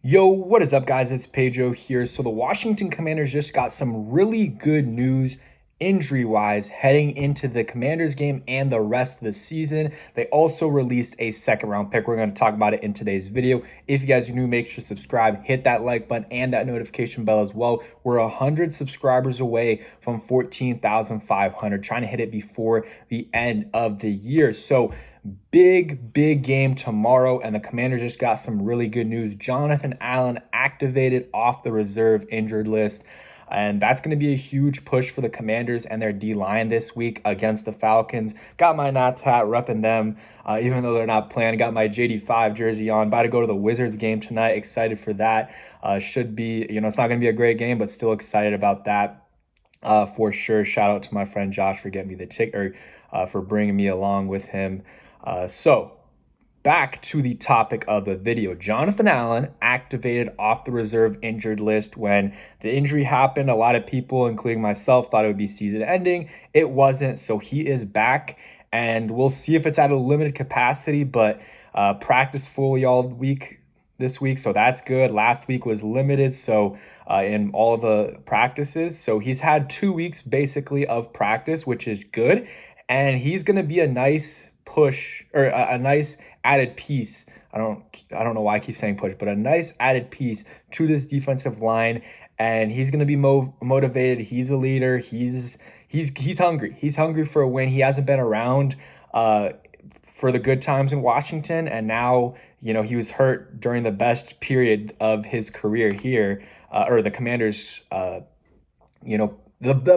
Yo, what is up, guys? It's Pedro here. So the Washington Commanders just got some really good news injury-wise heading into the Commanders game and the rest of the season. They also released a second-round pick. We're going to talk about it in today's video. If you guys are new, make sure to subscribe, hit that like button and that notification bell as well. We're 100 subscribers away from 14,500, trying to hit it before the end of the year. So big game tomorrow, and the Commanders just got some really good news. Jonathan Allen activated off the reserve injured list, and that's going to be a huge push for the Commanders and their D-line this week against the Falcons. Got my Nats hat, repping them, even though they're not playing. Got my JD5 jersey on. About to go to the Wizards game tonight. Excited for that. Should be, it's not going to be a great game, but still excited about that for sure. Shout out to my friend Josh for getting me the ticket, or for bringing me along with him. So back to the topic of the video. Jonathan Allen activated off the reserve injured list when the injury happened. A lot of people, including myself, thought it would be season ending. It wasn't. So he is back, and we'll see if it's at a limited capacity, but practiced fully all week this week. So that's good. Last week was limited. So in all the practices. So he's had 2 weeks basically of practice, which is good. And he's going to be a nice push, or a nice added piece. I don't know why I keep saying push, but a nice added piece to this defensive line. And he's going to be motivated. He's a leader. He's hungry. He's hungry for a win. He hasn't been around for the good times in Washington, and now he was hurt during the best period of his career here, or the Commanders. The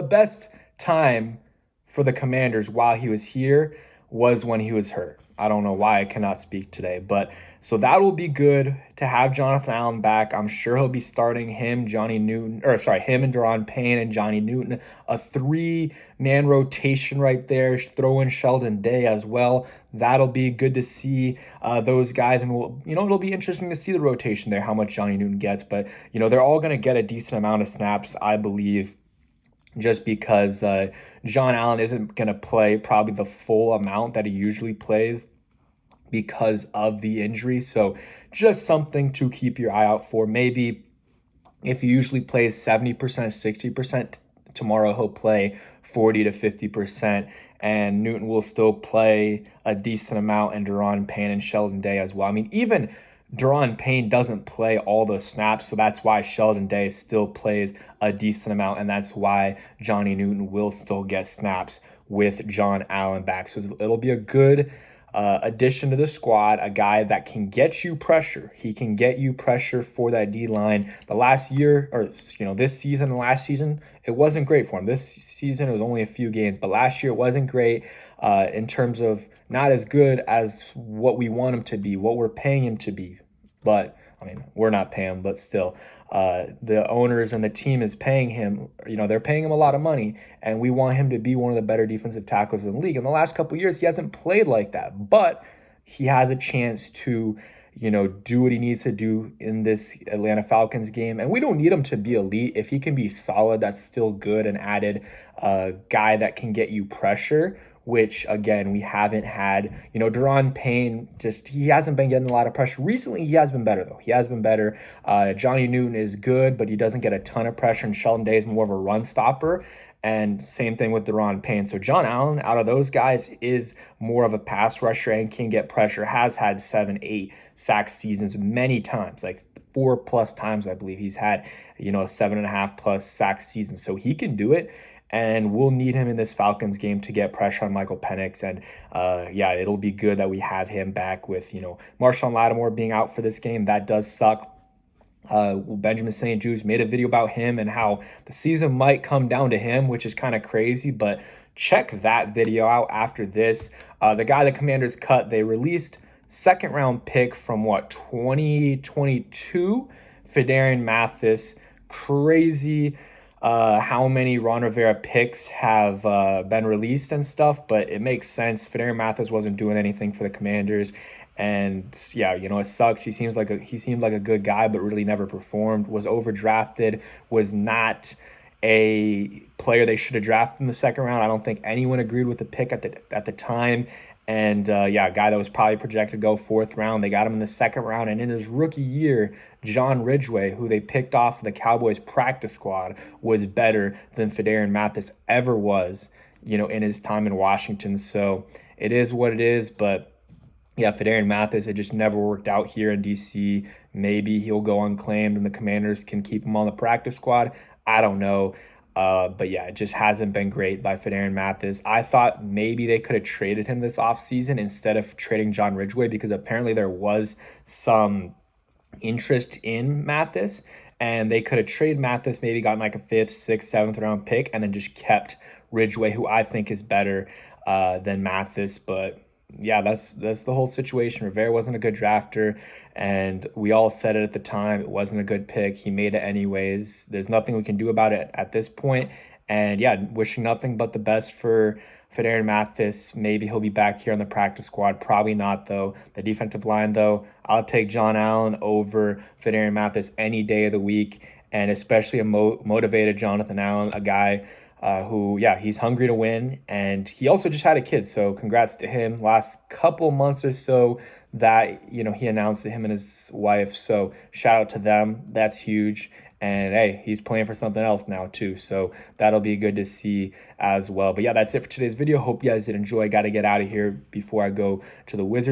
best time for the Commanders while he was here was when he was hurt. I don't know why I cannot speak today, but so that will be good to have Jonathan Allen back. I'm sure he'll be starting him, him and Daron Payne and Johnny Newton, a 3-man rotation right there. Throw in Sheldon Day as well. That'll be good to see those guys, and it'll be interesting to see the rotation there, how much Johnny Newton gets. But they're all going to get a decent amount of snaps, I believe, just because John Allen isn't going to play probably the full amount that he usually plays because of the injury. So just something to keep your eye out for. Maybe if he usually plays 70%, 60%, tomorrow he'll play 40 to 50%, and Newton will still play a decent amount, and Daron Payne and Sheldon Day as well. I mean, even Daron Payne doesn't play all the snaps, so that's why Sheldon Day still plays a decent amount, and that's why Johnny Newton will still get snaps with John Allen back. So it'll be a good addition to the squad, a guy that can get you pressure. He can get you pressure for that D-line. The last year, or this season and last season, it wasn't great for him. This season, it was only a few games, but last year it wasn't great in terms of not as good as what we want him to be, what we're paying him to be. But I mean, we're not paying him, but still, the owners and the team is paying him. They're paying him a lot of money, and we want him to be one of the better defensive tackles in the league. In the last couple of years, he hasn't played like that, but he has a chance to, do what he needs to do in this Atlanta Falcons game. And we don't need him to be elite. If he can be solid, that's still good. An added guy that can get you pressure, which again we haven't had. Daron Payne, he hasn't been getting a lot of pressure recently. He has been better though. He has been better. Johnny Newton is good, but he doesn't get a ton of pressure, and Sheldon Day is more of a run stopper. And same thing with Daron Payne. So John Allen, out of those guys, is more of a pass rusher and can get pressure. Has had 7-8 sack seasons many times, like 4+ times I believe he's had, a 7.5+ sack season. So he can do it. And we'll need him in this Falcons game to get pressure on Michael Penix. And it'll be good that we have him back with, Marshawn Lattimore being out for this game. That does suck. Benjamin St. Jude's made a video about him and how the season might come down to him, which is kind of crazy. But check that video out after this. The guy the Commanders cut, they released second-round pick from 2022, Phidarian Mathis. Crazy how many Ron Rivera picks have been released and stuff, but it makes sense. Phidarian Mathis wasn't doing anything for the Commanders, and it sucks. He seemed like a good guy, but really never performed. Was overdrafted. Was not a player they should have drafted in the second round. I don't think anyone agreed with the pick at the time, And yeah, a guy that was probably projected to go 4th round. They got him in the 2nd round. And in his rookie year, John Ridgway, who they picked off the Cowboys practice squad, was better than Phidarian Mathis ever was, in his time in Washington. So it is what it is. But yeah, Phidarian Mathis, it just never worked out here in DC. Maybe he'll go unclaimed and the Commanders can keep him on the practice squad. I don't know. But yeah, it just hasn't been great by Phidarian Mathis. I thought maybe they could have traded him this offseason instead of trading John Ridgway, because apparently there was some interest in Mathis, and they could have traded Mathis, maybe gotten like a 5th, 6th, 7th round pick, and then just kept Ridgway, who I think is better than Mathis. But yeah, that's the whole situation. Rivera wasn't a good drafter, and we all said it at the time. It wasn't a good pick. He made it anyways. There's nothing we can do about it at this point. And yeah, wishing nothing but the best for Phidarian Mathis. Maybe he'll be back here on the practice squad. Probably not, though. The defensive line, though, I'll take John Allen over Phidarian Mathis any day of the week, and especially a motivated Jonathan Allen, a guy who, yeah, he's hungry to win, and he also just had a kid, so congrats to him. Last couple months or so that, he announced to him and his wife, so shout out to them. That's huge. And hey, he's playing for something else now too, so that'll be good to see as well. But yeah, that's it for today's video. Hope you guys did enjoy. Got to get out of here before I go to the Wizards.